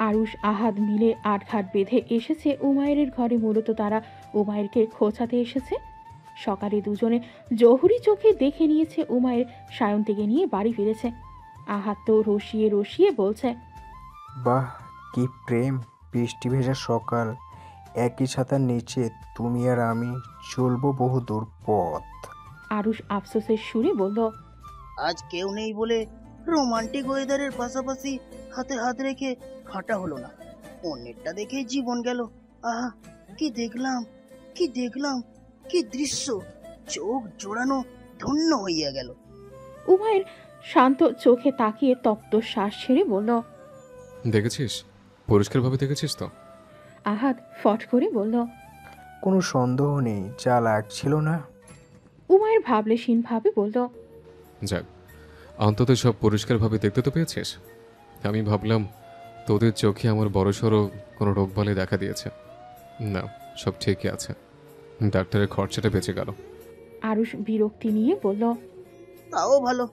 আরুষ আহাদ মিলে আটঘাট বেঁধে এসেছে উমায়ের ঘরে। মূলত তারা উমায়েরকে খোঁচাতে এসেছে। সকালে দুজনে জহুরি চোখে দেখে নিয়েছে উমায়ের সায়ন্তীকে নিয়ে বাড়ি ফিরেছে। আহাদ তো রসিয়ে রসিয়ে বলছে, বাহ, কি প্রেম! বৃষ্টি ভেজা সকাল, একই ছাতার নিচে তুমি আর আমি চলবো বহুদূর পথ। আরুষ আফসোসের সুরে বলল, আজ কেউ নেই বলে রোমান্টিক ওয়েদারের পাশাপাশি হাতে হাত রেখে হাঁটা হলো না। অন্যেরটা দেখেই জীবন গেল। আহা, কি দেখলাম, কি দেখলাম, কি দৃশ্য! চোখ জোড়ানো, ধন্য হইয়া গেল। উমায়ের শান্ত চোখে তাকিয়ে তপ্ত শ্বাস ছেড়ে বলল, দেখেছিস? পরিষ্কারভাবে দেখেছিস তো? আহাদ ফট করে বলল, কোনো সন্দেহ নেই, যা লাগছিল না। উমায়ের ভাবলেশীনভাবে বলল, যাক, অন্তত সব পরিষ্কারভাবে দেখতে তো পেয়েছিস। আমি ভাবলাম তোদের চোখে আমার বড়সড় কোনো রোগবালে দেখা দিয়েছে। না, সব ঠিকই আছে। ডাক্তারের খরচাটা বেঁচে গেল। আরুষ বিরক্তি নিয়ে বলল, তাও ভালো,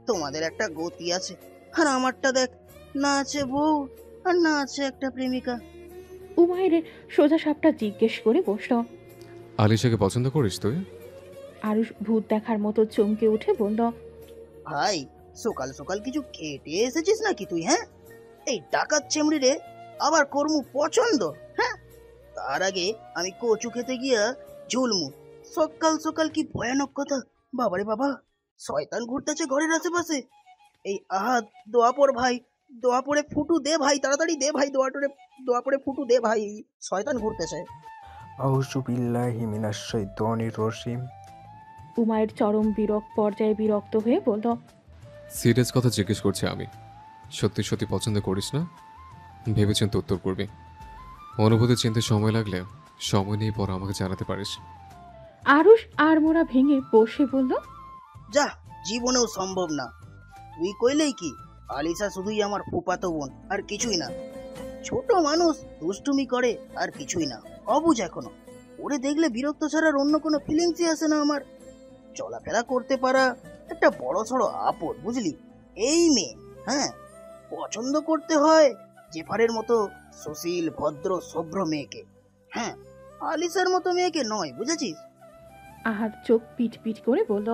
তোমাদের একটা গতি আছে। আর আমারটা দেখ, না আছে বউ, আর না আছে একটা প্রেমিকা। উমায়ের সোজা সাপটা জিজ্ঞেস করে বসল। আলিশাকে পছন্দ করিস তুই? আরুষ ভূত দেখার মতো চমকে উঠে বলল, ভাই, সকাল সকাল কিছু খেটে এসেছিস নাকি তুই? হ্যাঁ, এই ডাকাত চেমড়ি রে আবার কর্মু পছন্দ? হ্যাঁ, তার আগে আমি কচু খেতে গিয়া ঝুলমু। সকাল সকাল কি ভয়ানক কথা! বাবারে বাবা, শয়তান ঘুরতেছে ঘরের আশেপাশে। এই আহাদ, দোয়া পড় ভাই, দোয়া পড়ে ফুটু দে ভাই, তাড়াতাড়ি দে ভাই, দোয়া পড়ে ফুটু দে ভাই, শয়তান ঘুরতেছে। আউযু বিল্লাহি মিনাশ শাইতানির রাজিম। উমায়ের চরম পর্যায়ে বিরক্ত হয়ে বলল, সিরিয়াস কথা জিজ্ঞেস করছি আমি। সত্যি সত্যি পছন্দ করিস না? ভেবেচিন্তে উত্তর করবি। অনুভূতি চিনতে সময় লাগলে সময় নিয়ে পর আমাকে জানাতে পারিস। আরুষ আড়মোড়া ভেঙে বসে বলল, যা, জীবনেও সম্ভব না। তুই কইলেই কি, আলিশা শুধুই আমার ফুপাতো বোন, আর কিছুই না। ছোট মানুষ, দুষ্টুমি করে, আর কিছুই না। অবুঝ এখনো। ওরে দেখলে বিরক্ত ছাড়ার অন্য কোনো ফিলিংসই আসে না আমার। চলাফেরা করতে পারা একটা বড় সড়ো আপদ, বুঝলি? এই মেয়ে, হ্যাঁ, পছন্দ করতে হয় জেফারের মতো সুশীল, ভদ্র, সভ্র মেয়েকে। হ্যাঁ, আলিশার মতো মেয়েকে নয়, বুঝেছিস? আহাদ চোখ পিট পিট করে বলল,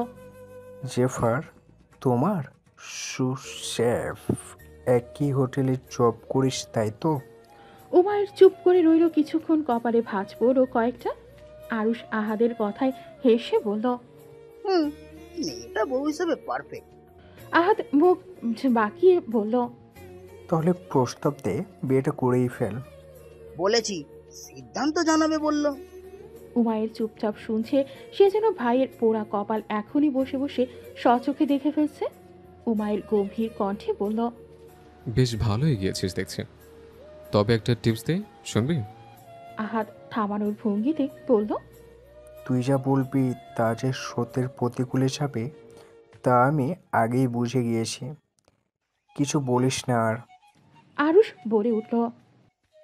জেফার তোমার সুশেফ, একই হোটেলে জব করিস তাই তো? উমায়ের চুপ করে রইল কিছুক্ষণ, কপালে ভাঁজ পড়ল কয়েকটা। আরুষ আহাদের কথায় হেসে বলল, হুম, মেয়েটা বউ হিসেবে পারফেক্ট। আহাদ মুখ বাঁকিয়ে বলল, তাহলে প্রস্তাব দে, বিয়েটা করেই ফেল। বলেছি, সিদ্ধান্ত জানাবে বলল। উমায়ের চুপচাপ শুনছে, সে যেন ভাইয়ের পোড়া কপাল এখনই বসে বসে স্বচোখে দেখে ফেলছে। উমায়ের গম্ভীর কণ্ঠে বলল, বেশ ভালো এগিয়েছিস দেখছি। তবে একটা টিপস দে, শুনবি? আহাদ থামানোর ভঙ্গিতে বলল, তুই যা বলবি তা যে স্রোতের প্রতিকূলে যাবে তা আমি আগেই বুঝে গিয়েছি। কিছু বলিস না আর। আরুষ বলে উঠল।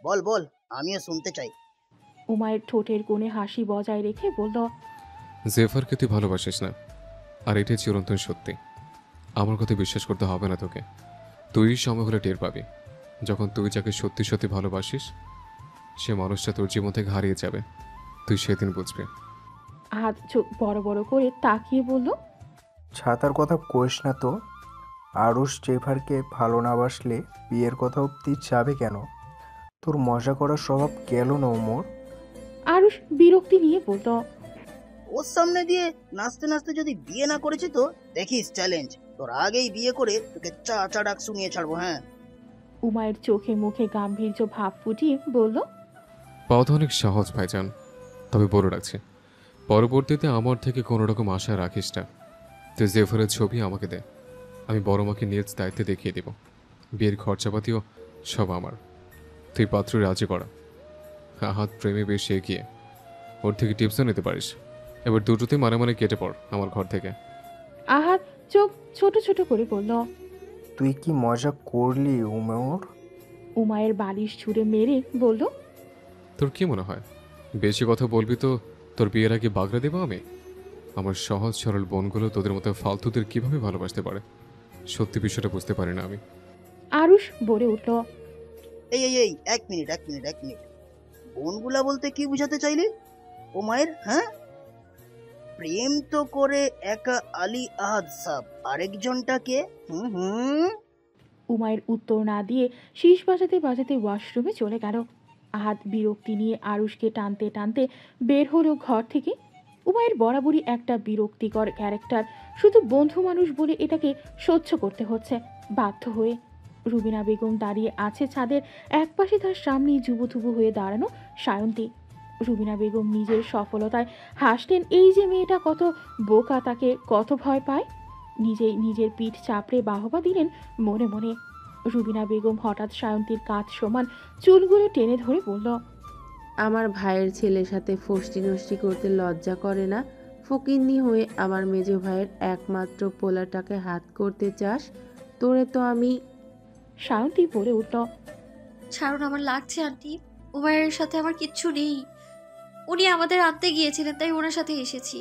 বল বল, আমিও শুনতে চাই। উমায়ের ঠোঁটের কোণে হাসি বজায় রেখে বলল, জেফারকে তুই ভালোবাসিস না, আর এটাই চিরন্তন সত্যি। আমার কথা বিশ্বাস করতে হবে না তোকে। তুই সময় হলে টের পাবি, যখন তুই যাকে সত্যি সত্যি ভালোবাসিস সে মানুষটা তোর জীবন থেকে হারিয়ে যাবে। তুই সেদিন বুঝবি। আহাদ চোখ বড় বড় করে তাকিয়ে বলল, ছাতার কথা কইস না তো। আরুষ জেফারকে ভালো না বাসলে বিয়ের কথা অব্দি যাবে কেন? তোর মজা করার স্বভাব গেল না ওমর। আরুষ বিরক্তি নিয়ে বলল, ওর সামনে দিয়ে নাচতে নাচতে যদি বিয়ে না করেছি তো দেখিস চ্যালেঞ্জ। তোর আগেই বিয়ে করে তোকে চা চা ডাক শুনিয়ে ছাড়বো। হ্যাঁ। উমায়ের চোখে মুখে গাম্ভীর্য ভাব ফুটিয়ে বলল, পাওয়া তো অনেক সহজ ভাইজান, তবে বলে রাখছি পরবর্তীতে আমার থেকে কোনো রকম আশা রাখিস না। তুই জেফারের ছবি আমাকে দে, আমি বড় মাকে নিজ দায়িত্বে দেখিয়ে দেব। বিয়ের খরচাপাতিও সব আমার। তুই পাত্র রাজি করা। হাত প্রেমে বেশি এগিয়ে, ওর থেকে টিপসও নিতে পারিস। এবার দুটোতেই মানে মানে কেটে পড় আমার ঘর থেকে। আহাদ চোখ ছোট ছোট করে বলল, তুই কি মজা করলি ওমর? উমায়ের বালিশ ছুঁড়ে মেরে বলল, তোর কি মনে হয় বেশি কথা বলবি তো তোর বিয়ের আগে বাগড়া দেবো আমি? আমার সহজ সরল বোনগুলো তোদের মতো ফালতুদের কিভাবে ভালোবাসতে পারে? সত্যি বিষয়টা বুঝতে পারি না আমি। আরুষ বলে উঠল, এই এই এই এক মিনিট এক মিনিট এক মিনিট, বোনগুলা বলতে কি বুঝাতে চাইলি ও মায়ের? হ্যাঁ, প্রেম তো করে একা আলী আহাদ সাহ, আরেকজনটাকে? হুম হুম। উমায়ের উত্তর না দিয়ে শীষ বাজাতে বাজাতে ওয়াশরুমে চলে গেল। আহাদ বিরক্তি নিয়ে আরুষকে টানতে টানতে বের হলো ঘর থেকে। উমায়ের বরাবরই একটা বিরক্তিকর ক্যারেক্টার, শুধু বন্ধু মানুষ বলে এটাকে সহ্য করতে হচ্ছে বাধ্য হয়ে। রুবিনা বেগম দাঁড়িয়ে আছে ছাদের একপাশে, তার সামনেই জুবুথুবু হয়ে দাঁড়ানো সায়ন্তী। রুবিনা বেগম নিজের সফলতায় হাসলেন। এই যে মেয়েটা কত বোকা, তাকে কত ভয় পায়। নিজেই নিজের পিঠ চাপড়ে বাহবা দিলেন মনে মনে। রুবিনা বেগম হঠাৎ সায়ন্তীর কাঁধ সমান চুলগুলো টেনে ধরে বলল, আমার ভাইয়ের ছেলের সাথে ফষ্টি নষ্টি করতে লজ্জা করে না? ফকিন্নি হয়ে আমার মেজো ভাইয়ের একমাত্র পোলাটাকে হাত করতে চাস? তোরে তো আমি। সায়ন্তী বলে উঠল, ছাড়ুন, আমার লাগছে আন্টি। উমায়ের সাথে আমার কিচ্ছু নেই, উনি আমাদের আনতে গিয়েছিলেন তাই ওনার সাথে এসেছি।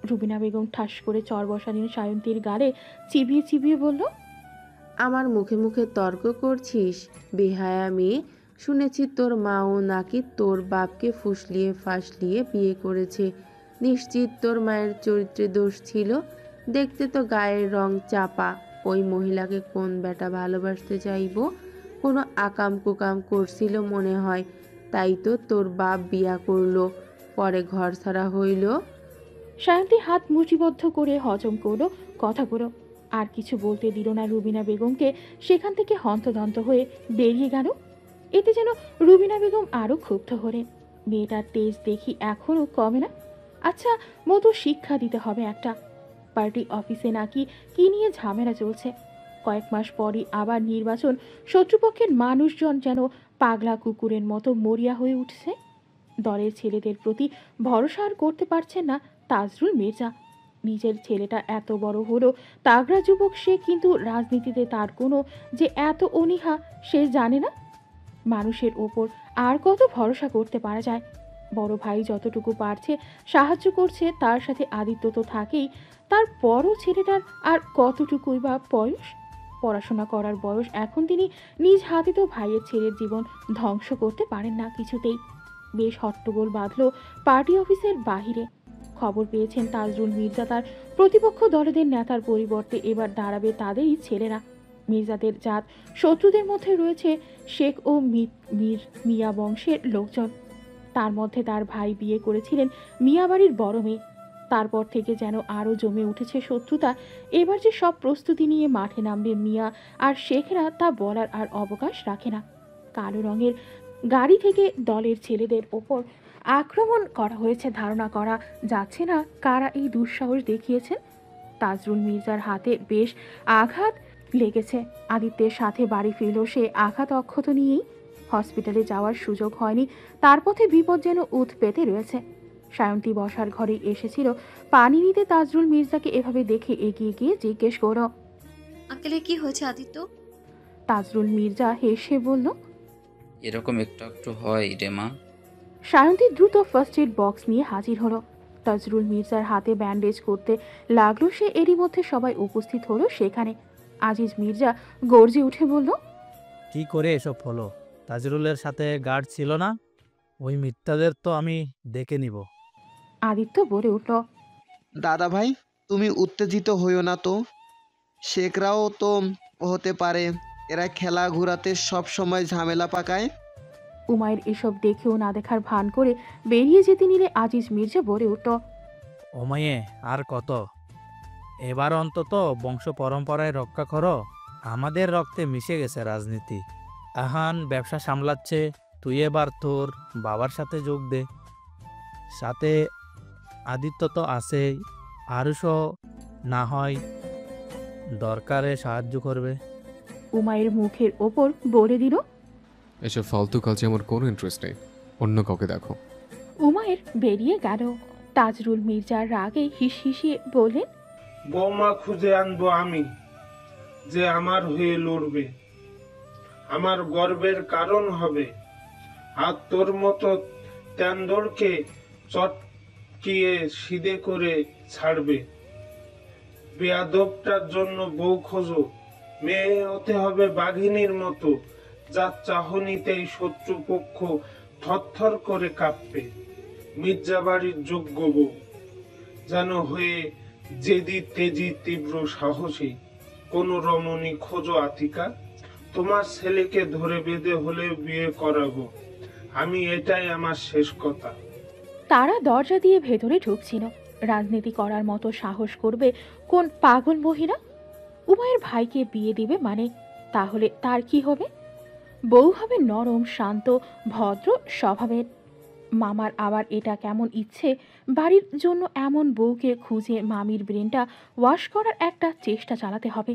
রুবিনা বেগম ঠাস করে চর বসালেন সায়ন্তীর গালে, চিবিয়ে চিবিয়ে বলল, আমার মুখে মুখে তর্ক করছিস? বেহায়া মেয়ে, শুনেছি তোর মাও নাকি তোর বাপকে ফুসলিয়ে ফাসলিয়ে বিয়ে করেছে। নিশ্চিত তোর মায়ের চরিত্রে দোষ ছিল। দেখতে তো গায়ের রং চাপা। ওই মহিলাকে কোন বেটা ভালোবাসতে চাইবো? কোনো আকাম কুকাম করছিল মনে হয়, তাই তো তোর বাপ বিয়া করলো, পরে ঘর ছাড়া হইল। সায়ন্তী হাত মুঠিবদ্ধ করে হজম করলো কথাগুলো। আর কিছু বলতে দিল না রুবিনা বেগমকে। সেখান থেকে হন্তদন্ত হয়ে বেরিয়ে গেল। এতে যেন রুবিনা বেগম আরো ক্ষুব্ধ হলেন। মেয়েটার তেজ দেখি এখনো কমে না। আচ্ছা, মতো শিক্ষা দিতে হবে একটা। পার্টি অফিসে নাকি কি নিয়ে ঝামেলা চলছে। কয়েক মাস পরই আবার নির্বাচন। শত্রুপক্ষের মানুষজন যেন পাগলা কুকুরের মতো মরিয়া হয়ে উঠছে। দলের ছেলেদের প্রতি ভরসা আর করতে পারছেন না তাজরুল মির্জা। নিজের ছেলেটা এত বড় হলো, তাগড়া যুবক সে, কিন্তু রাজনীতিতে তার কোনো যে এত অনীহা সে জানে না। মানুষের ওপর আর কত ভরসা করতে পারা যায়? বড় ভাই যতটুকু পারছে সাহায্য করছে, তার সাথে আদিত্য তো থাকেই। তার বড় ছেলেটার আর কতটুকুই বা বয়স? পড়াশোনা করার বয়স এখন। তিনি নিজ হাতে তো ভাইয়ের ছেলের জীবন ধ্বংস করতে পারেন না কিছুতেই। বেশ হট্টগোল বাঁধল পার্টি অফিসের বাহিরে। খবর পেয়েছেন তাজরুল মির্জা তার প্রতিপক্ষ দলেদের নেতার পরিবর্তে এবার দাঁড়াবে তাদেরই ছেলেরা। মির্জাদের জাত শত্রুদের মধ্যে রয়েছে শেখ ও মিয়া বংশের লোকজন। তার মধ্যে তার ভাই বিয়ে করেছিলেন মিয়া বাড়ির বড় মেয়ে। তারপর থেকে যেন আরও জমে উঠেছে শত্রুতা। এবার যে সব প্রস্তুতি নিয়ে মাঠে নামবে মিয়া আর শেখরা, তা বলার আর অবকাশ রাখে না। কালো রঙের গাড়ি থেকে দলের ছেলেদের ওপর আক্রমণ করা হয়েছে। ধারণা করা যাচ্ছে না কারা এই দুঃসাহস দেখিয়েছেন। তাজরুল মির্জার হাতে বেশ আঘাত লেগেছে। আদিত্যের সাথে বাড়ি ফিরল সে আঘাত অক্ষত নিয়েই। হসপিটালে যাওয়ার সুযোগ হয়নি। তার পথে বিপদ যেন উত পেতে রয়েছে। সায়ন্তী বসার ঘরে এসেছিল পানি নিতে। তাজরুল মির্জাকে এভাবে দেখে এগিয়ে গিয়ে জিজ্ঞেস করল, আঙ্কেলের কি হয়েছে আদিত্য? তাজরুল মির্জা হেসে বলল, এরকম একটু একটু হয় রে মা। সায়ন্তী দ্রুত ফার্স্ট এড বক্স নিয়ে হাজির হলো। তাজরুল মির্জার হাতে ব্যান্ডেজ করতে লাগলো সে। এরই মধ্যে সবাই উপস্থিত হলো সেখানে। আজিজ মির্জা গর্জে উঠে বলল, কি করে এসব হলো? তাজরুলের সাথে গার্ড ছিল না? ওই মিথ্যাদের তো আমি দেখে নিব। আদিত্য বলে উঠল, দাদা ভাই, তুমি উত্তেজিত হইও না তো। শেখরাও তো হতে পারে, এরা খেলা ঘোরাতে সব সময় ঝামেলা পাকায়। উমায়ের এসব দেখেও না দেখার ভান করে বেরিয়ে যেতে নিলে আজিজ মির্জা বলে উঠল, ওমায়ে আর কত? এবার অন্তত বংশ পরম্পরায় রক্ষা করো। আমাদের রক্তে মিশে গেছে রাজনীতি। আহান ব্যবসা সামলাচ্ছে, তুই এবার তোর বাবার সাথে যোগ দে। সাথে আদিত্য তো আছেই, আরুষও না হয় দরকারে সাহায্য করবে। উমায়ের মুখের ওপর বলে দিল, এসব ফালতু কাজে আমার কোনো ইন্টারেস্ট নেই, অন্য কাউকে দেখো। উমায়ের বেরিয়ে গেল। তাজরুল মির্জার রাগে হিস হিসিয়ে বললেন, বৌমা খুঁজে আনবো আমি, যে আমার হয়ে লড়বে, আমার গর্বের কারণ হবে। আর তোর মতো তেন্দরকে চটকিয়ে সিধে করে ছাড়বে। বেয়াদবটার জন্য বউ খোঁজো, মেয়ে হতে হবে বাঘিনীর মতো, যার চাহনিতেই শত্রুপক্ষ থরথর করে কাঁপবে। মির্জাবাড়ির যোগ্য বউ যেন হয়ে জেদি তেজি তীব্র সাহসী কোন রমণী খোঁজো আতিকা, তোমার ছেলেকে ধরে বেঁধে হলে বিয়ে করাবো আমি, এটাই আমার শেষ কথা। তারা দরজা দিয়ে ভেতরে ঢুকছিল। রাজনীতি করার মতো সাহস করবে কোন পাগল মহিলা? উমায়ের ভাইকে বিয়ে দিবে মানে তাহলে তার কি হবে? বউ হবে নরম, শান্ত, ভদ্র স্বভাবের। মামার আবার এটা কেমন ইচ্ছে বাড়ির জন্য এমন বউকে খুঁজে মামির ব্রেনটা ওয়াশ করার একটা চেষ্টা চালাতে হবে।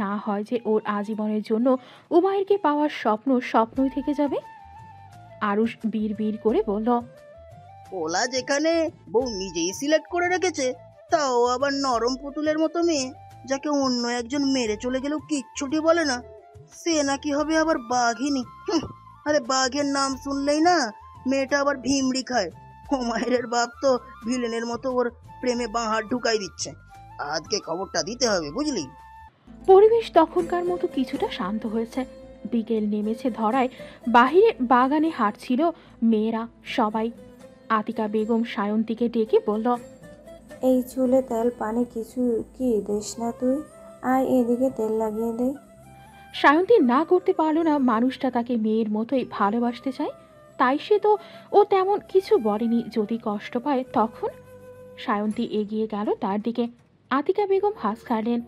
না হয় যে ওর আজীবনের জন্য উমায়েরকে পাওয়ার স্বপ্ন স্বপ্নই থেকে যাবে। আরুষ বিড় করে বলল, ওলা যেখানে বউ নিজেই সিলেক্ট করে রেখেছে, তাও আবার নরম পুতুলের মতো মেয়ে, যাকে অন্য একজন মেরে চলে গেলেও কিচ্ছুটি বলে না, সে নাকি হবে আবার বাঘিনী। আরে বাঘের নাম শুনলেই না মেয়েটা আবার ভিমড়ি খায়। হুমায়ুনের বাপ তো ভিলেনের মতো ওর প্রেমে বাঁ হাত ঢুকাই দিচ্ছে। আজকে খবরটা দিতে হবে, বুঝলি? পরিবেশ তখনকার মতো কিছুটা শান্ত হয়েছে। বিকেল নেমেছে ধরায় বাহিরে বাগানে হাঁটছিল মেয়েরা সবাই। আতিকা বেগম সায়ন্তীকে ডেকে বলল, এই চুলে তেল পানি কিছু কি দিস না তুই? আয় এদিকে তেল লাগিয়ে দে। সায়ন্তী না করতে পারল না, মানুষটা তাকে মেয়ের মতোই ভালোবাসতে চায়, তাই সে তো ও তেমন কিছু বলেনি। যদি কষ্ট পায় তখন? সায়ন্তী এগিয়ে গেল তার দিকে। আতিকা বেগম হাঁস ছাড়লেন।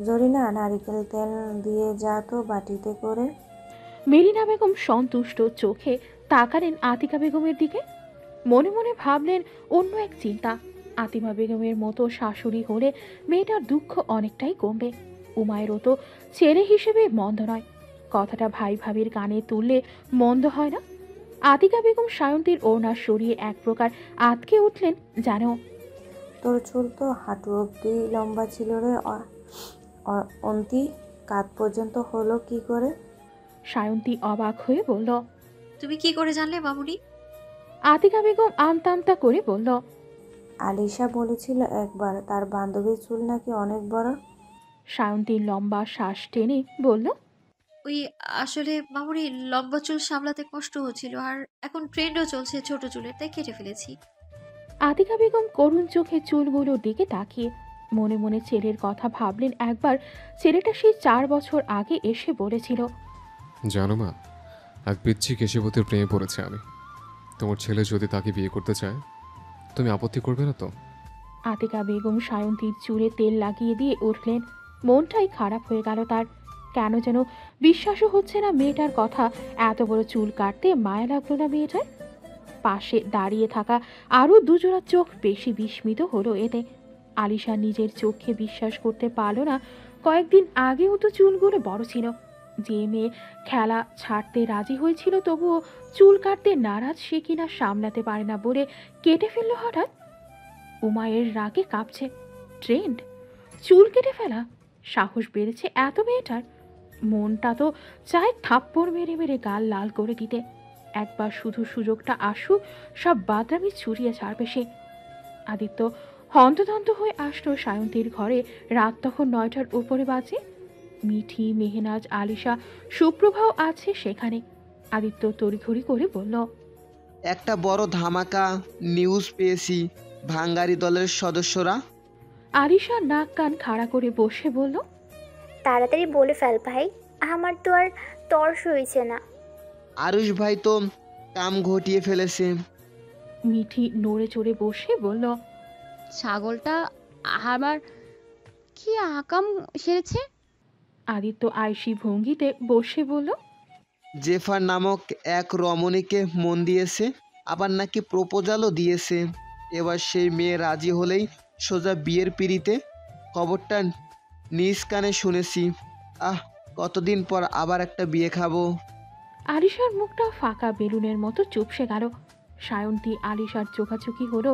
জরিনা, নারিকেল তেল দিয়ে যা তো বাটিতে করে। মেরিনা বেগম সন্তুষ্ট চোখে তাকালেন আতিকা বেগমের দিকে। মনে মনে ভাবলেন অন্য এক চিন্তা। আতিমা বেগমের মতো শাশুড়ি হলে মেয়েটার দুঃখ অনেকটাই কমবে। উমায়েরও তো ছেলে হিসেবে মন্দ নয়, কথাটা ভাই ভাবির কানে তুললে মন্দ হয় না। আতিকা বেগম সায়ন্তীর ওড়না সরিয়ে এক প্রকার আতকে উঠলেন, জানো তোর চুল তো হাঁটু অব্দি লম্বা ছিল রে অন্তি, কাঁধ পর্যন্ত হলো কি করে? সায়ন্তী অবাক হয়ে বলল, তুমি কি করে জানলে মামুনি? আতিকা বেগম আমতা করে বলল, আলিশা বলেছিল একবার তার বান্ধবীর চুল নাকি অনেক বড়। সায়ন্তী লম্বা শ্বাস টেনে বলল, ওই আসলে মামুনি লম্বা চুল সামলাতে কষ্ট হচ্ছিল, আর এখন ট্রেন্ডও চলছে ছোট চুলের, তাই কেটে ফেলেছি। আতিকা বেগম করুণ চোখে চুলগুলোর দিকে তাকিয়ে মনে মনে ছেলের কথা ভাবলেন। একবার ছেলেটা সেই 4 বছর আগে এসে বলেছিল, জানো মা, এক পিচ্ছি কেশবতীর প্রেমে পড়েছে আমি। তোমার ছেলে যদি তাকে বিয়ে করতে চায়, তুমি আপত্তি করবে না তো? আতিকা বেগম সায়ন্তীর চুলে তেল লাগিয়ে দিয়ে উঠলেন। মনটাই খারাপ হয়ে গেল তার। কেন যেন বিশ্বাসও হচ্ছে না মেয়েটার কথা। এত বড় চুল কাটতে মায়া লাগলো না মেয়েটার? পাশে দাঁড়িয়ে থাকা আরও দুজোড়া চোখ বেশি বিস্মিত হলো এতে। আলিশা নিজের চোখে বিশ্বাস করতে পারল না। কয়েকদিন আগেও তো চুলগুলো বড় ছিল। যে মেয়ে খেলা ছাড়তে রাজি হয়েছিল তবুও চুল কাটতে নারাজ, সে কিনা সামলাতে পারে না বলে কেটে ফেললো হঠাৎ। উমায়ের রাগে কাঁপছে। ট্রেন্ড চুল কেটে ফেলা, সাহস বেড়েছে এত মেয়েটার। মনটা তো চায় থাপ্পড় মেরে মেরে গাল লাল করে দিতে। একবার শুধু সুযোগটা আসুক, সব বাদরামি ছুড়িয়ে ছাড়বে সে। আদিত্য হন্তদন্ত হয়ে আসলো সায়ন্তীর ঘরে। রাত তখন 9টার উপরে বাজে। মিঠি, মেহনাজ, আলিশা, সুপ্রভাও আছে সেখানে। আদিত্য তড়িঘড়ি করে বলল, একটা বড় ধামাকা নিউজ পেয়েছি, ভাঙ্গারি দলের সদস্যরা। আলিশা নাক কান খাড়া করে বসে বলল, তাড়াতাড়ি বলে ফেল ভাই, আমার তো আর তর সইছে না। আরুষ ভাই তো কাম ঘটিয়ে ফেলেছে। মিঠি নড়ে চড়ে বসে বলল, ছাগলটা আবার কি আকাম সেরেছে? আদিত্য আয়সী ভঙ্গিতে বসে বলল, জেফার নামক এক রমণীকে মন দিয়েছে, আবার নাকি প্রপোজালও দিয়েছে। এবার সেই মেয়ে রাজি হলেই সোজা বিয়ের পিড়িতে। খবরটা নিজ কানে শুনেছি। কতদিন পর আবার একটা বিয়ে খাবো। আলিশার মুখটা ফাঁকা বেলুনের মতো চুপসে গেল। সায়ন্তী আলিশার চোখাচোখি হলো।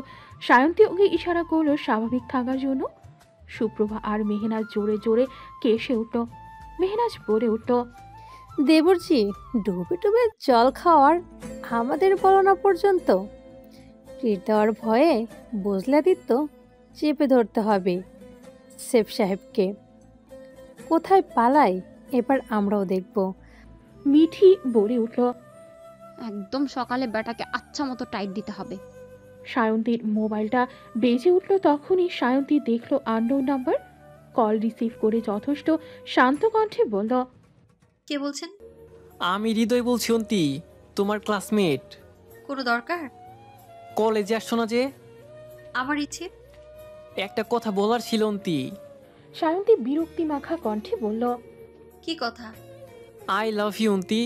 সায়ন্তী ওকে ইশারা করলো স্বাভাবিক থাকার জন্য। সুপ্রভা আর মেহনাজ জোরে জোরে কেসে উঠল। মেহনাজ বলে উঠল, দেবরজি, ডুবে ডুবে জল খাওয়ার আমাদের বলো না পর্যন্ত। ট্রিট দেওয়ার ভয়ে বুঝলা দিত চেপে ধরতে হবে শেফ সাহেবকে। কোথায় পালাই এবার আমরাও দেখব। মিঠি বলে উঠল। একদম সকালে বেটাকে আচ্ছা মতো টাইট দিতে হবে। সায়ন্তীর মোবাইলটা বেজে উঠল। তখনই সায়ন্তী দেখল আননোন নাম্বার। কল রিসিভ করে যথেষ্ট শান্ত কণ্ঠে বলল, কে বলছেন? আমি হৃদয় বলছি অন্তি, তোমার ক্লাসমেট। কোনো দরকার? কলেজে আসছো না যে? আমার ইচ্ছে। একটা কথা বলার ছিল অন্তি। সায়ন্তী বিরক্তি মাখা কণ্ঠে বলল, কি কথা? আই লাভ ইউ অন্তি,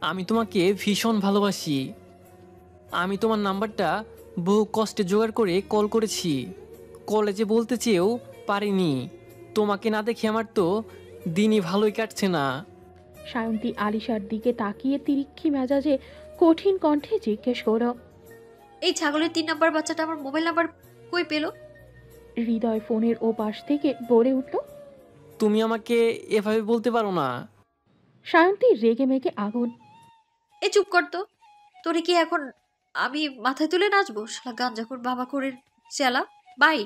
আমি তোমাকে ভীষণ ভালোবাসি। আমি তোমার নাম্বারটা বহু কষ্টে জোগাড় করে কল করেছি। কলেজে বলতে চেয়েও পারিনি। তোমাকে না দেখে আমার তো দিনই ভালোই কাটছে না। সায়ন্তী আলিশার দিকে তাকিয়ে তিরিক্ষি মেজাজে কঠিন কণ্ঠে জিজ্ঞেস করল, এই ছাগলের 3 নাম্বার বাচ্চাটা আমার মোবাইল নাম্বার কই পেল? হৃদয় ফোনের ওপাশ থেকে বলে উঠল, তুমি আমাকে এভাবে বলতে পারো না। সায়ন্তী রেগে মেগে আগুন। এই চুপ কর তো। তোরে কি এখন আমি মাথায় তুলে নাচবো? শালা গাঞ্জাখোর বাবাখোরের চেলা। বাই।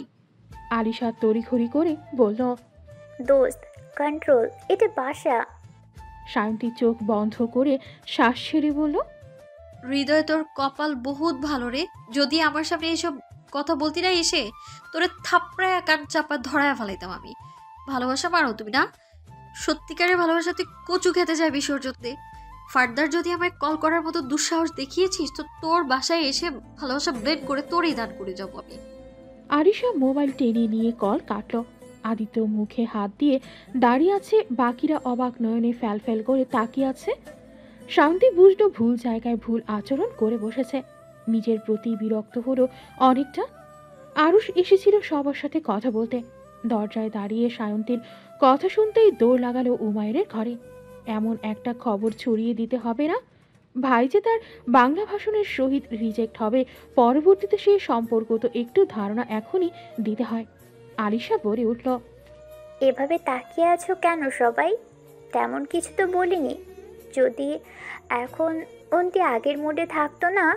আলিশা তড়িঘড়ি করে বলল, দোস্ত কন্ট্রোল, এটা বাসা। সায়ন্তী চোখ বন্ধ করে শ্বাস ছেড়ে বলল, হৃদয় তোর কপাল বহুত ভালো রে। যদি আমার সামনে এসব কথা বলতি না, এসে তোরে থাপড়ায় কান চাপা ধরায় ফেলাইতাম আমি। ভালোবাসা মারো তুমি না? সত্যিকারের ভালোবাসা তুই কচু খেতে যায় বিসর্জন দে। ফার্দার যদি আমায় কল করার মতো দুঃসাহস দেখিয়েছিস তো তোর বাসায় এসে ভালোবাসা ব্লেড করে তোরই দান করে যাবো আমি। আরিশা মোবাইল টেনে নিয়ে কল কাটল। আদিত্য মুখে হাত দিয়ে দাঁড়িয়ে আছে, বাকিরা অবাক নয়নে ফ্যাল করে তাকিয়ে আছে। শান্তি বুঝলো ভুল জায়গায় ভুল আচরণ করে বসেছে। নিজের প্রতি বিরক্ত হলো অনেকটা। আরুষ এসেছিল সবার সাথে কথা বলতে। দরজায় দাঁড়িয়ে সায়ন্তীর কথা শুনতেই দৌড় লাগালো উমায়ের ঘরে। এমন একটা খবর ছড়িয়ে দিতে হবে না, ভাই যে তার বাংলা ভাষণের সহিত রিজেক্ট হবে, পরবর্তীতে সে সম্পর্ক তো একটু ধারণা এখনই দিতে হয়। আলিশা বলে উঠল, এভাবে তাকিয়ে আছো কেন সবাই? তেমন কিছু তো বলিনি। যদি এখন অন্তি আগের মুডে থাকতো না,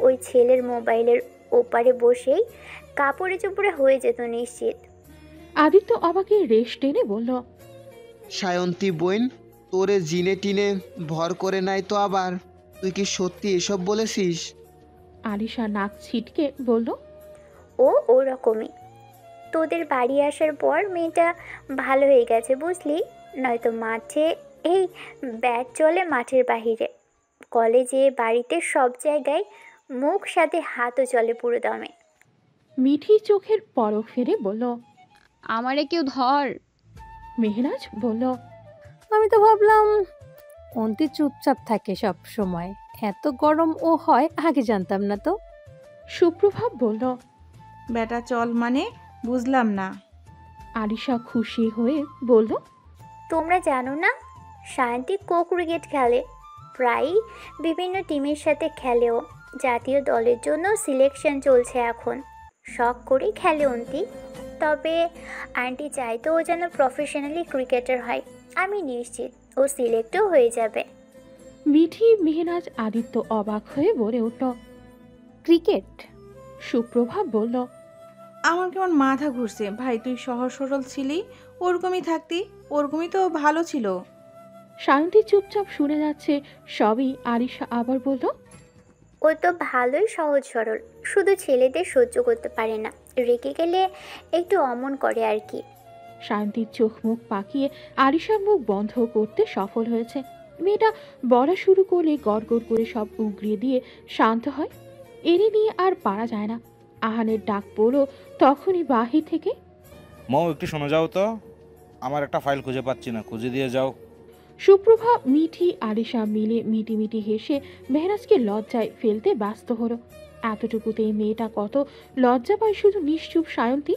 ওই ছেলের মোবাইলের ওপারে বসেই কাপড়ে চোপড়ে হয়ে যেত নিশ্চিত। আদিত্য অবাকে রেশ টেনে বলল, সায়ন্তী বোন, তোরে জিনে টিনে ভর করে নাই তো আবার? তুই কি সত্যি এসব বলেছিস? আলিশা নাক ছিটকে বলল, ও ওরকমই। তোদের বাড়ি আসার পর মেয়েটা ভালো হয়ে গেছে বুঝলি। নয়তো মাঠে এই ব্যাট চলে মাঠের বাহিরে, কলেজে বাড়িতে সব জায়গায় মুখ সাথে হাতও চলে পুরো দমে। মিঠি চোখের পলক ফেরে বলল, আমারে কেউ ধর। মেহরাজ বলল, আমি তো ভাবলাম অন্তি চুপচাপ থাকে সব সময়, এত গরম ও হয় আগে জানতাম না তো। সুপ্রভাব বলল, বেটা চল মানে বুঝলাম না। আলিশা খুশি হয়ে বলল, তোমরা জানো না শান্তি ক্রিকেট খেলে, প্রায়ই বিভিন্ন টিমের সাথে খেলেও। জাতীয় দলের জন্য সিলেকশন চলছে এখন। শখ করে খেলে অন্তি। তবে আন্টি চাইতো ও যেন প্রফেশনালি ক্রিকেটার হয়। আমি নিশ্চিত ও সিলেক্টও হয়ে যাবে। মিঠি, মেহরাজ, আদিত্য অবাক হয়ে বলে উঠল, ক্রিকেট? সুপ্রভাব বলল, আমার কেমন মাথা ঘুরছে ভাই। তুই সহজ সরল ছিলি, ওরকমই থাকতি, ওরকমই তো ভালো ছিল। শান্তি চুপচাপ শুনে যাচ্ছে সবই। আরিশা আবার বলল, ও তো ভালোই সহজ সরল, শুধু ছেলেদের সহ্য করতে পারে না, রেগে গেলে একটু অমন করে আর কি। শান্তির চোখ মুখ পাকিয়ে আরিশার মুখ বন্ধ করতে সফল হয়েছে। মেয়েটা বলা শুরু করলে গড়গড় করে সব উগড়িয়ে দিয়ে শান্ত হয়। এনে নিয়ে আর পারা যায় না। আহানের ডাক পড়ো তখনই বাহির থেকে, মৌ একটু শোনা যাও তো, আমার একটা ফাইল খুঁজে পাচ্ছি না, খুঁজে দিয়ে যাও। সুপ্রভা, মিঠি, আলিশা মিলে মিটিমিটি হেসে মেহরাজকে লজ্জায় ফেলতে ব্যস্ত হলো। এতটুকুতেই মেয়েটা কত লজ্জা পায় শুধু নিশ্চুপ সায়ন্তী।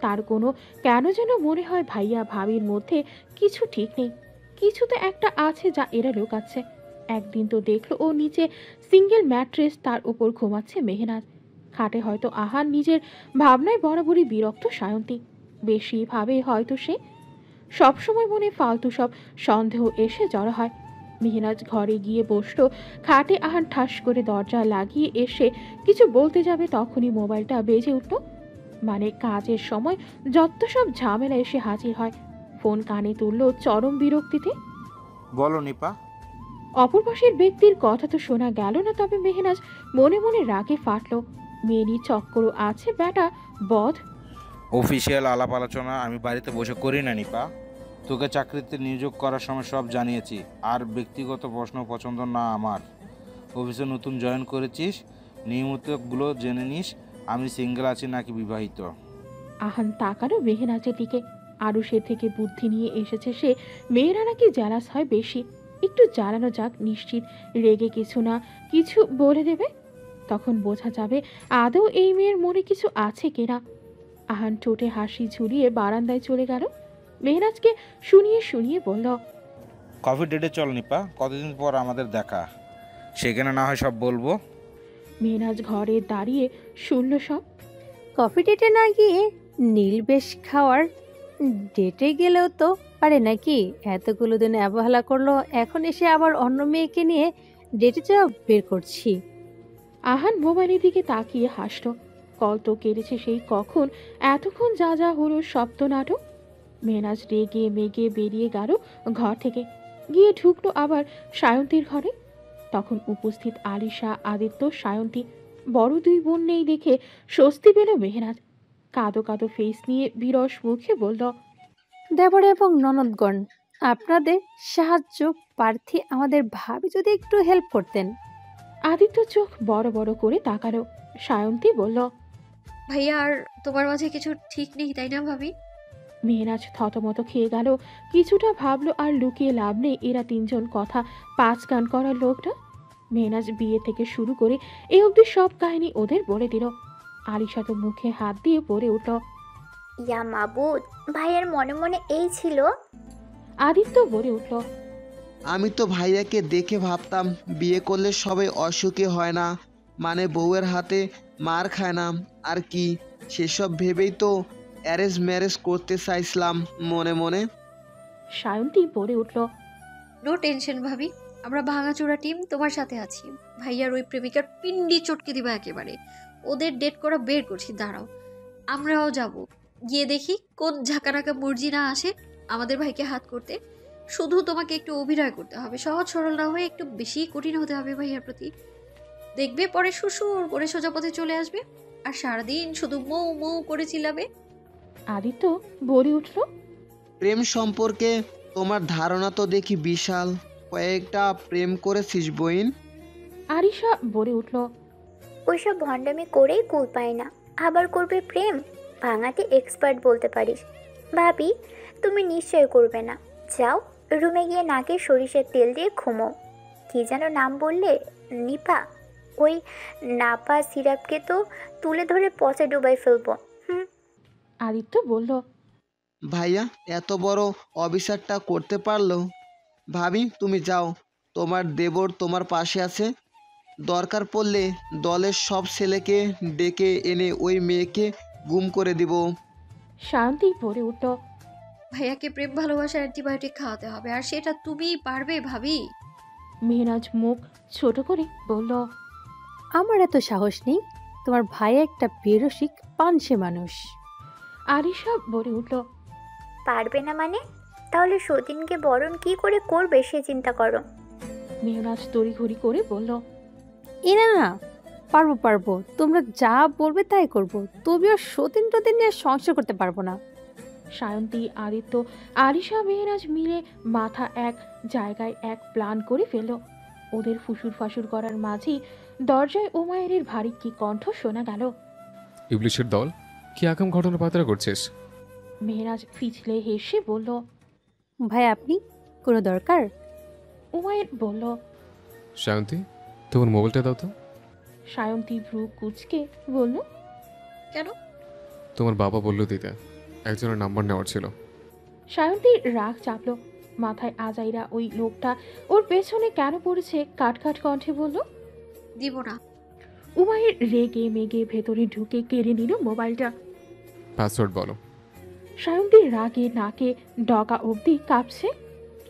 তার কোনো কেন যেন মনে হয় ভাইয়া ভাবির মধ্যে কিছু ঠিক নেই, কিছু তো একটা আছে যা এরা লুকাচ্ছে। একদিন তো দেখলো ও নিচে সিঙ্গেল ম্যাট্রেস, তার উপর ঘুমাচ্ছে মেহরাজ। খাটে হয়তো আহার নিজের ভাবনায় বরাবরই বিরক্ত সায়ন্তী। বেশি ভাবে হয়তো সে। সবসময় মনে ফালতু সব সন্দেহ এসে জড়ো হয়। মেহরাজ ঘরে গিয়ে বসলো খাটে। আহান ঠাস করে দরজা লাগিয়ে এসে কিছু বলতে যাবে, তখনই মোবাইলটা বেজে উঠল। মানে কাজের সময় যত সব ঝামেলা এসে হাজির হয়। ফোন কানে তুললো চরম বিরক্তিতে। বলো নিপা। অপর পাশের ব্যক্তির কথা তো শোনা গেল না, তবে মেহনাজ মনে মনে রাগে ফাটলো। মেয়েরই চক্করও আছে বেটা বধ। অফিসিয়াল আলাপ আলোচনা আমি বাড়িতে বসে করি না নিপা। তোকে চাকরিতে নিয়োগ করার সময় সব জানিয়েছি। আর ব্যক্তিগত প্রশ্ন পছন্দ না আমার। অফিসে নতুন জয়েন করেছিস, নিয়মিতগুলো জেনে নিস। আমি সিঙ্গেল আছি নাকি বিবাহিত। আহান তাকালো মেহনাজের দিকে। আরুষের থেকে বুদ্ধি নিয়ে এসেছে সে। মেয়েরা নাকি জ্বালাস হয় বেশি। একটু জ্বালানো যাক, নিশ্চিত রেগে কিছু না কিছু বলে দেবে। তখন বোঝা যাবে আদৌ এই মেয়ের মনে কিছু আছে কিনা। আহান ঠোঁটে হাসি ঝুলিয়ে বারান্দায় চলে গেল। মেহনাজকে শুনিয়ে শুনিয়ে বলল, কফি ডেটে চল নিপা, কতদিন পর আমাদের দেখা, সেখানে না হয় সব বলবো। মেহনাজ ঘরে দাঁড়িয়ে শুনল সব। কফি ডেটে না গিয়ে নীল বেশ খাওয়ার ডেটে গেলেও তো পারে নাকি? এতগুলো দিন অবহেলা করলো, এখন এসে আবার অন্য মেয়েকে নিয়ে ডেটে যাওয়া বের করছি। আহান মোবাইলের দিকে তাকিয়ে হাসল। কল তো কেটেছে সেই কখন। এতক্ষণ যা যা হলো সব তো নাটক। মেহনাজ রেগে মেগে বেরিয়ে গেল ঘর থেকে। গিয়ে ঢুকলো আবার সায়ন্তীর ঘরে। তখন উপস্থিত আলিশা, আদিত্য, সায়ন্তী। বড় দুই বোন নেই দেখে স্বস্তি পেল মেহনাজ। কাঁদো কাঁদো ফেস নিয়ে বিরস মুখে বলল, দেবর এবং ননদগণ, আপনাদের সাহায্য প্রার্থী আমাদের ভাবি যদি একটু হেল্প করতেন। আদিত্য চোখ বড় বড় করে তাকালো। সায়ন্তী বলল, ভাইয়া আর তোমার মাঝে কিছু ঠিক নেই তাই না ভাবি? মেহনাজ থতমত খেয়ে গেল। কিছুটা ভাবলো আর লুকিয়ে লাভ নেই, এরা তিনজন কথা পাঁচ গান করার লোকটা। মেহনাজ বিয়ে থেকে শুরু করে এই অবধি সব কাহিনী ওদের বলে দিল। আলিশা তো মুখে হাত দিয়ে পড়ে উঠল, ইয়া মাবুদ, ভাইয়ের মনে মনে এই ছিল। আদিত্য বলে উঠল, আমি তো ভাইয়াকে দেখে ভাবতাম বিয়ে করলে সবাই অসুখী হয় না, মানে বউয়ের হাতে মার খায় না আর কি। সেসব ভেবেই তো অ্যারেঞ্জ ম্যারেজ করতে চাইছিলাম মনে মনে। সায়ন্তী বলে উঠল, নো টেনশন ভাবি, আমরা ভাঙাচোরা টিম তোমার সাথে আছি। ভাইয়ার ওই প্রেমিকার পিন্ডি চটকে দিবা একেবারে। ওদের ডেট করা বের করছি, দাঁড়াও আমরাও যাব। গিয়ে দেখি কোন ঝাঁকানাকা মর্জি না আসে আমাদের ভাইকে হাত করতে। শুধু তোমাকে একটু অভিনয় করতে হবে, সহজ সরল না হয়ে একটু বেশি কঠিন হতে হবে ভাইয়ার প্রতি। দেখবে পরে সুসুর করে সোজা পথে চলে আসবে আর সারাদিন শুধু মৌ মৌ করে চিল্লাবে। আদিত্য বলে উঠল, প্রেম সম্পর্কে তোমার ধারণা তো দেখি বিশাল। কয়েকটা প্রেম করেছিস বইন? আরিশা বলে উঠল, ওইসব ভণ্ডামি করেই কুল পায় না, আবার করবে প্রেম? ভাঙাতে এক্সপার্ট বলতে পারিস। ভাবি, তুমি নিশ্চয় করবে না। যাও রুমে গিয়ে নাকে সরিষার তেল দিয়ে ঘুমো। কি যেন নাম বললে? নিপা? ওই নাপা সিরাপকে তো তুলে ধরে পচে ডুবাই ফেলবো। আদিত্য বলল, ভাইয়া এত বড় অবিচারটা করতে পারলো? ভাবি তুমি যাও, তোমার দেবর তোমার পাশে আছে। দরকার পড়লে দলের সব ছেলেকে ডেকে এনে ওই মেয়েকে গুম করে দিব। শান্তি পড়ে উঠল, ভাইয়াকে প্রেম ভালোবাসার অ্যান্টিবায়োটিক খাওয়াতে হবে, আর সেটা তুমিই পারবে ভাবি। মেহনাজ মুখ ছোট করে বলল, আমার এত সাহস নেই। তোমার ভাই একটা বেরসিক পানসে মানুষ। আরিশা বলে উঠল, পারবে না মানে? তাহলে সতীনকে বরণ কি করে করবে সে চিন্তা করো। মেহনাজ তড়িঘড়ি করে বলল, না না, পারবো পারবো, তোমরা যা বলবে তাই করবো। তবেও সতীন টতীন নিয়ে সংসার করতে পারবো না। সায়ন্তী, আদিত্য, আরিশা, মেহরাজ মিলে মাথা এক জায়গায় এক প্ল্যান করে ফেলল। ওদের ফুসুর ফাসুর করার মাঝেই দরজায় ওমায়ের ভারী কি কণ্ঠ শোনা গেল, ইবলিশের দল, কি আকাম ঘটনা পাতরা করছিস? মেহরাজ ফিছলে হেসে বলল, ভাই আপনি, কোনো দরকার? উমায়ের বলল, সায়ন্তী, তোমার মোবাইলটা দাও তো। সায়ন্তী ভ্রু কুচকে বলল, কেন? তোমার বাবা বলল দিতে, একজনের নাম্বার নেওয়ার ছিল। সায়ন্তীর রাগ চাপল। মাথায় আজাইরা ওই লোকটা ওর পেছনে কেন পড়েছে কাট কাট কণ্ঠে বলল, দিব না। উমায়ের রেগে মেগে ভেতরে ঢুকে কেড়ে নিল মোবাইলটা। পাসওয়ার্ড বলো। সায়ন্তীর রাগে নাকে ডগা অবধি কাঁপছে।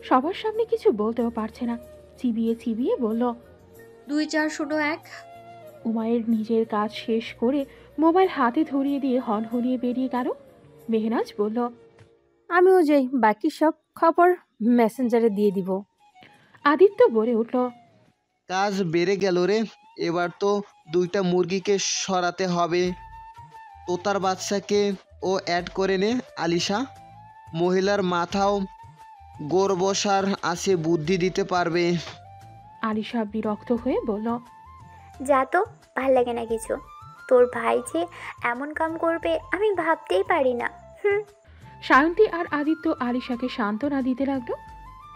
সবার সামনে কিছু বলতেও পারছে না। চিবিয়ে চিবিয়ে বলল, 2401। উমায়ের নিজের কাজ শেষ করে মোবাইল হাতে ধরিয়ে দিয়ে হনহনিয়ে বেরিয়ে গেল। মেহনাজ বলল, আমিও যাই, বাকি সব খবর মেসেঞ্জারে দিয়ে দিব। আদিত্য বলে উঠল, কাজ বেড়ে গেল রে। এবার তো 2টা মুরগিকে সরাতে হবে। তোতার বাচ্চাকে ও অ্যাড করে নে আলিশা। মহিলার মাথাও গোড় বসার আছে, বুদ্ধি দিতে পারবে। আলিশা বিরক্ত হয়ে বলল, যা তো, ভাল লাগে না কিছু। তোর ভাই যে এমন কাম করবে আমি ভাবতেই পারি না। সায়ন্তী আর আদিত্য আলিশাকে সান্ত্বনা দিতে লাগলো।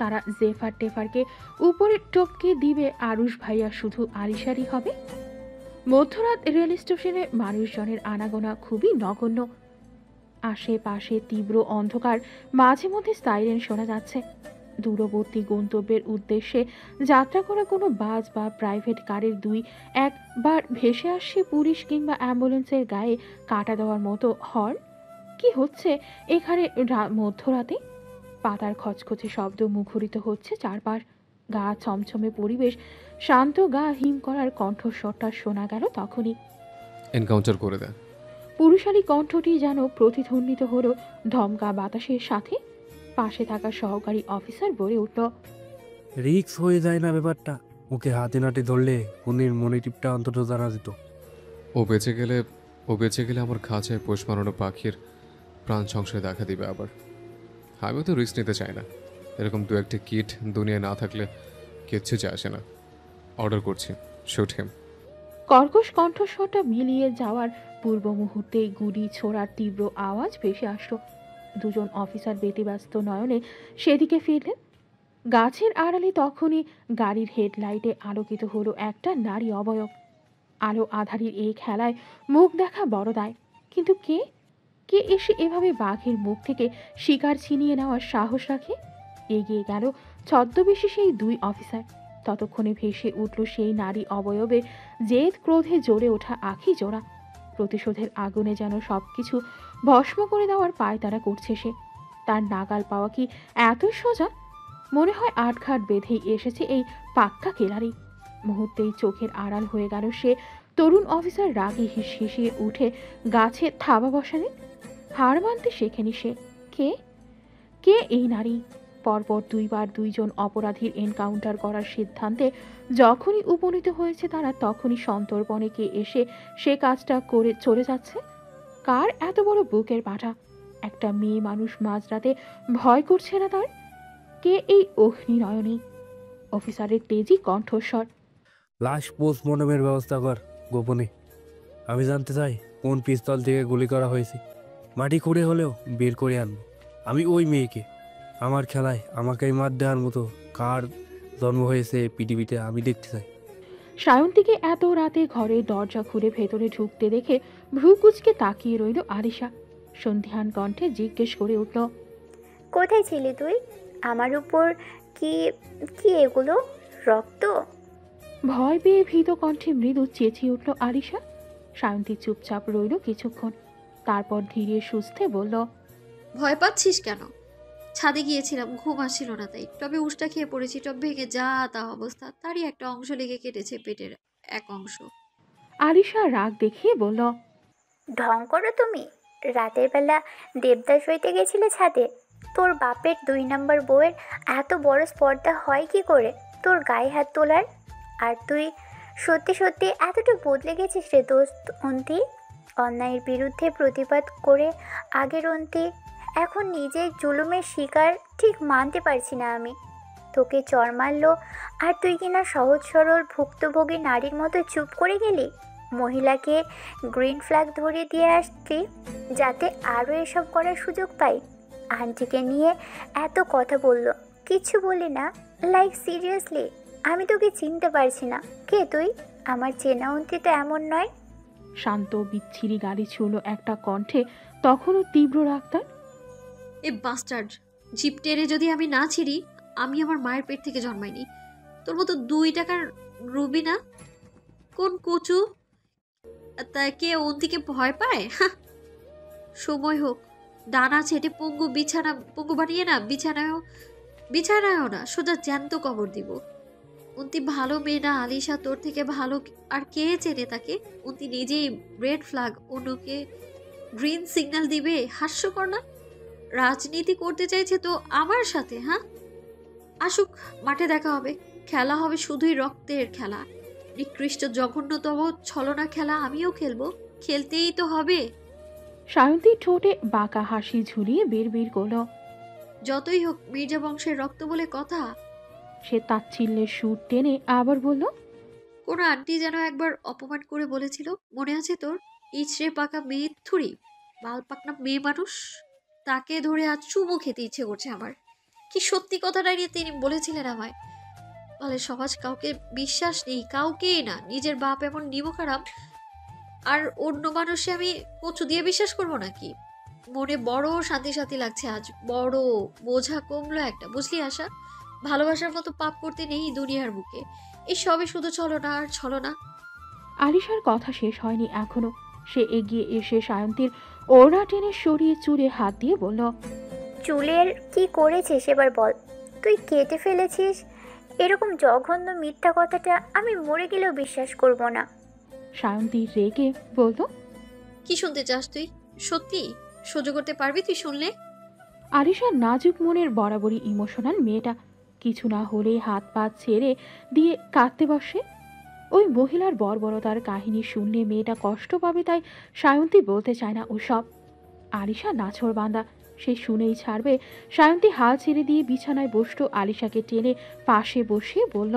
তারা জেফার টেফারকে উপরে টপকে দিবে, আরুষ ভাইয়া শুধু আলিশারই হবে। মধ্যরাত রেল স্টেশনে মানুষজনের আনাগোনা খুবই নগণ্য। আশেপাশে তীব্র অন্ধকার, মাঝে মধ্যে সাইরেন শোনা যাচ্ছে। দূরবর্তী গন্তব্যের উদ্দেশ্যে যাত্রা করা কোনো বাস বা প্রাইভেট কারের 2-1বার ভেসে আসছে পুলিশ কিংবা অ্যাম্বুলেন্সের গায়ে কাটা দেওয়ার মতো হর্ন। কি হচ্ছে এখানে মধ্যরাতে? পাতার খচখচে শব্দ মুখরিত হচ্ছে চারপাশ। গা ছমছমে পরিবেশ, শান্ত গা হিম করার কণ্ঠস্বরটা শোনা গেল তখনই। এনকাউন্টার করে দেয়। পুরুষালী কণ্ঠটি যেন প্রতিধ্বনিত হলো ধমকা বাতাসের সাথে। পাশে থাকা সহকারী অফিসার বলে উঠল, রিক্স হয়ে যায় না ব্যাপারটা? ওকে হাতে নাতে ধরলে উনির মনিটিভটা অন্তত জানা যেত। ও বেঁচে গেলে আমার খাঁচায় পোষ মারানো পাখির প্রাণ সংশয় দেখা দিবে আবার। আমিও তো রিস্ক নিতে চাই না। এরকম 2-1টা কিট দুনিয়ায় না থাকলে কিচ্ছু যায় আসে না। অর্ডার করছি, শুট হিম। কর্কশ কণ্ঠস্বরটা মিলিয়ে যাওয়ার পূর্ব মুহূর্তেই গুলি ছোড়ার তীব্র আওয়াজ ভেসে আসলো। দুজন অফিসার ব্যতিব্যস্ত নয়নে সেদিকে ফিরলেন। গাছের আড়ালে তখনই গাড়ির হেডলাইটে আলোকিত হলো একটা নারী অবয়ব। আলো আধারির এই খেলায় মুখ দেখা বড় দায়, কিন্তু কে কে এসে এভাবে বাঘের মুখ থেকে শিকার ছিনিয়ে নেওয়ার সাহস রাখে? এগিয়ে গেল ছদ্মবেশী সেই 2 অফিসার। ততক্ষণে ভেসে উঠল সেই নারী অবয়বের জেদ, ক্রোধে জ্বলে ওঠা আখি জোড়া। প্রতিশোধের আগুনে যেন সবকিছু ভস্ম করে দেওয়ার পায়তারা করছে সে। তার নাগাল পাওয়া কি এত সোজা? মনে হয় আটঘাট বেঁধেই এসেছে এই পাক্কা কেলারি। মুহূর্তেই চোখের আড়াল হয়ে গেল সে তরুণ অফিসার রাগে হিসিয়ে উঠে গাছে থাবা বসালেন। হার মানতে শেখেনি সে। কে কে এই নারী? পরপর 2বার 2জন অপরাধীর এনকাউন্টার করার সিদ্ধান্তে যখনই উপনীত হয়েছে তারা, তখনই সন্তর্পণে কে এসে সে কাজটা করে চলে যাচ্ছে? কার এত বড় বুকের পাঠা? একটা মেয়ে মানুষ মাঝরাতে ভয় করছে না তার? কে এই অগ্নি নয়নী? অফিসারের তেজি কণ্ঠস্বর, লাশ পোস্টমর্টমের ব্যবস্থা কর গোপনে। আমি জানতে চাই কোন পিস্তল থেকে গুলি করা হয়েছে। মাটি খুঁড়ে হলেও বের করে আনবো। আমি ওই মেয়েকে, আমার খেলায় আমাকেই মার দেওয়ার মতো কার জন্ম হয়েছে পৃথিবীতে আমি দেখতে চাই। সায়ন্তীকে এত রাতে ঘরের দরজা খুলে ভেতরে ঢুকতে দেখে ভ্রু কুচকে তাকিয়ে রইল আলিশা। সন্ধিহান কণ্ঠে জিজ্ঞেস করে উঠল, কোথায় ছিলি তুই? আমার উপর কি কি এগুলো? রক্ত? ভয় পেয়ে ভীত কণ্ঠে মৃদু চেঁচিয়ে উঠল আলিশা। সায়ন্তী চুপচাপ রইল কিছুক্ষণ, তারপর ধীরে সুস্থে বলল, ভয় পাচ্ছিস কেন? ছাদে গিয়েছিলাম, ঘুম আসছিল না তাই। টবে উষ্টা খেয়ে পড়েছি, টব ভেঙে যা তা অবস্থা। তারই একটা অংশ লেগে কেটেছে পেটের এক অংশ। আলিশা রাগ দেখিয়ে বলল, ঢং করো তুমি? রাতের বেলা দেবদাস হইতে গেছিলে ছাদে? তোর বাপের 2 নম্বর বউয়ের এত বড় স্পর্ধা হয় কি করে তোর গায়ে হাত তোলার? আর তুই সত্যি সত্যি এতটা বদলে গেছিস রে দোস্ত অন্তি। অন্যায়ের বিরুদ্ধে প্রতিবাদ করে আগের অন্তি, এখন নিজের জুলুমের শিকার ঠিক মানতে পারছি না আমি। তোকে চর মারলো আর তুই কিনা সহজ সরল ভুক্তভোগী নারীর মতো চুপ করে গেলি। মহিলাকে গ্রিন ফ্ল্যাগ ধরিয়ে দিয়ে আসতি যাতে আরও এসব করার সুযোগ পাই। আন্টিকে নিয়ে এত কথা বললো, কিচ্ছু বলি না। লাইক সিরিয়াসলি আমি তোকে চিনতে পারছি না। কে তুই? আমার চেনা অন্তি তো এমন নয়। শান্ত বিচ্ছিরি গালি ছুঁল একটা কণ্ঠে, তখনও তীব্র রাগ তার। এ বাস্টার্ড, জিপ টেরে যদি আমি না ছিড়ি, আমি আমার মায়ের পেট থেকে জন্মাইনি। তোর মতো 2 টাকার রুবি না। কোন কচু তাকে অন্তিকে ভয় পায়? সময় হোক, ডানা ছেটে পঙ্গু বানিয়ে না বিছানায়ও না, সোজা জ্যান্ত কবর দিব। অন্তি ভালো মেয়ে না আলিশা, তোর থেকে ভালো আর কে চেনে তাকে? অন্তি নিজেই রেড ফ্ল্যাগ, অন্যকে গ্রিন সিগন্যাল দিবে। হাস্যকর না? রাজনীতি করতে চাইছে তো আমার সাথে? আসুক, মাঠে দেখা হবে। খেলা হবে শুধুই রক্তের খেলা। নিকৃষ্ট জঘন্যতম ছলনা খেলা আমিও খেলবো। খেলতেই তো হবে। সায়ন্তী ঠোঁটে বাঁকা হাসি ঝুলিয়ে বিড়বিড় করল। যতই হোক মির্জা বংশের রক্ত বলে কথা। সে তাচ্ছিল্যের সুর টেনে আবার বলল, কোন আন্টি যেন একবার অপমান করে বলেছিল, মনে আছে তোর? ইচড়ে পাকা মেয়ে থুড়ি, বাল পাকনা মেয়ে মানুষ। তাকে ধরে আজ চুমো খেতে ইচ্ছে করছে আমার। কি সত্যি কথাটাই নিয়ে তিনি বলেছিলেন আমায়। বলে সমাজ কাউকে বিশ্বাস নেই, কাউকেই না। নিজের বাপ এমন নিমখারাম, আর অন্য মানুষে আমি কচু দিয়ে বিশ্বাস করবো নাকি? মনে বড় শান্তি শান্তি লাগছে আজ, বড় বোঝা কমলো একটা, বুঝলি আশা? ভালোবাসার মতো পাপ করতে নেই দুনিয়ার বুকে। এই সবে শুধু ছলনা আর ছলনা। আলিশার কথা শেষ হয়নি এখনো। সে এগিয়ে এসে সায়ন্তীর ওড়না টেনে সরিয়ে চুলে হাত দিয়ে বলল, চুলের কি করেছিস এবার বল? তুই কেটে ফেলেছিস? এরকম জঘন্য মিথ্যা কথাটা আমি মরে গেলেও বিশ্বাস করব না। সায়ন্তী রেগে বলল, কি শুনতে চাস তুই? সত্যি সহ্য করতে পারবি তুই শুনলে? আলিশার নাজুক মনের বরাবরই ইমোশনাল মেয়েটা কিছু না হলে হাত পা ছেড়ে দিয়ে কাঁদতে বসে। ওই মহিলার বর্বরতার কাহিনী শুনলে মেয়েটা কষ্ট পাবে, তাই সায়ন্তী বলতে চায় না ওসব। আলিশা নাছর বান্দা, সে শুনেই ছাড়বে। সায়ন্তী হাল ছেড়ে দিয়ে বিছানায় বসলো। আলিশাকে টেনে পাশে বসিয়ে বলল,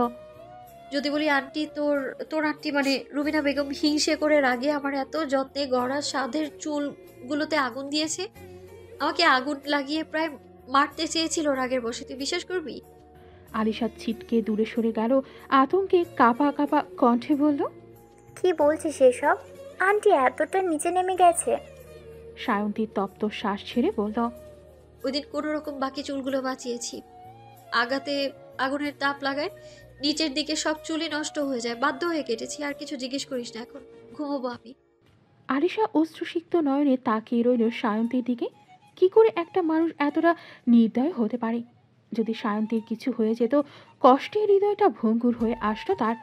যদি বলি আন্টি, তোর আন্টি মানে রুবিনা বেগম হিংসে করে রাগে আমার এত যত্নে গড়া সাধের চুলগুলোতে আগুন দিয়েছে। আমাকে আগুন লাগিয়ে প্রায় মারতে চেয়েছিল রাগের বসে, তুই বিশ্বাস করবি? আলিশা ছিটকে দূরে সরে গেল। আতঙ্কে কাঁপা কাঁপা কণ্ঠে বলল, কি বলছিস এসব? আন্টি এতটা নিচে নেমে গেছে? সায়ন্তী তপ্ত শ্বাস ছেড়ে বলল, ওই দিন কোনো রকম বাকি চুলগুলো বাঁচিয়েছি। আগাতে আগুনের তাপ লাগায় নিচের দিকে সব চুলই নষ্ট হয়ে যায়, বাধ্য হয়ে কেটেছি। আর কিছু জিজ্ঞেস করিস না, এখন ঘুমোবো আমি। আলিশা অশ্রুসিক্ত নয়নে তাকিয়ে রইল সায়ন্তীর দিকে। কি করে একটা মানুষ এতটা নির্দয় হতে পারে? যদি সায়ন্তীর কিছু হয়ে যেত, কষ্টে হৃদয়টা ভঙ্গুর হয়ে আসতো তার।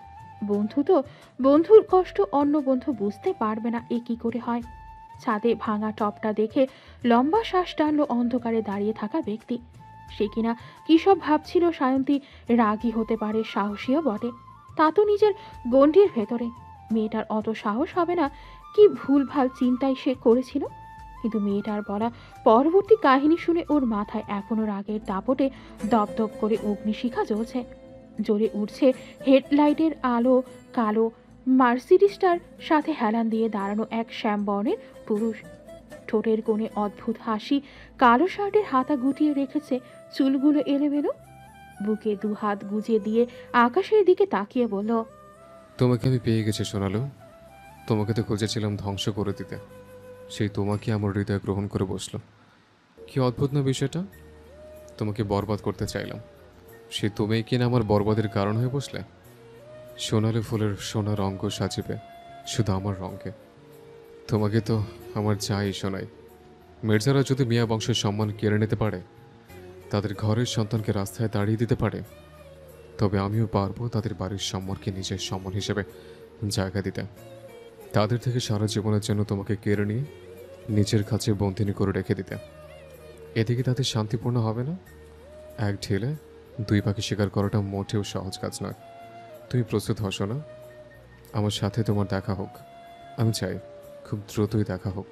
বন্ধু তো, বন্ধুর কষ্ট অন্য বন্ধু বুঝতে পারবে না, এ কি করে হয়? ছাদে ভাঙা টপটা দেখে লম্বা শ্বাস টানলো অন্ধকারে দাঁড়িয়ে থাকা ব্যক্তি। সে কিনা কি সব ভাবছিল। সায়ন্তী রাগী হতে পারে, সাহসীও বটে, তা তো নিজের গণ্ডির ভেতরে। মেয়েটার অত সাহস হবে না। কি ভুলভাল চিন্তাই সে করেছিল। কিন্তু মেয়েটার বলা পরবর্তী কাহিনী শুনে ওর মাথায় এখনো রাগের দাপটে দপদপ করে অগ্নিশিখা জ্বলছে। জ্বলে উঠছে হেডলাইটের আলো। কালো মার্সিডিসটার সাথে হেলান দিয়ে দাঁড়ানো এক শ্যামবর্ণের পুরুষ। ঠোঁটের কোণে অদ্ভুত হাসি, কালো শার্টের হাতা গুটিয়ে রেখেছে, চুলগুলো এলোমেলো। বুকে দু হাত গুজে দিয়ে আকাশের দিকে তাকিয়ে বলল, তোমাকে আমি পেয়ে গেছি সোনালো। তোমাকে তো খুঁজেছিলাম ধ্বংস করে দিতে, সেই তোমাকে আমার হৃদয় গ্রহণ করে বসলো। কি অদ্ভুত না বিষয়টা? তোমাকে বরবাদ করতে চাইলাম, সে তুমি কিনা আমার বরবাদের কারণ হয়ে বসলে। সোনালি ফুলের সোনার অঙ্গ সাজিবে শুধু আমার রঙকে। তোমাকে তো আমার চাই শোনাই। মির্জারা যদি মিয়া বংশের সম্মান কেড়ে নিতে পারে, তাদের ঘরের সন্তানকে রাস্তায় দাঁড়িয়ে দিতে পারে, তবে আমিও পারবো তাদের বাড়ির সম্মানকে নিজের সম্মান হিসেবে জায়গা দিতে। তাদের থেকে সারা জীবনের জন্য তোমাকে কেড়ে নিয়ে নিজের কাছে বন্দিনী করে রেখে দিতে। এদিকে তাদের শান্তিপূর্ণ হবে না? এক ঢিলে দুই পাখি শিকার করাটা মোটেও সহজ কাজ নয়। তুমি প্রস্তুত হসো না? আমার সাথে তোমার দেখা হোক। আমি চাই খুব দ্রুতই দেখা হোক।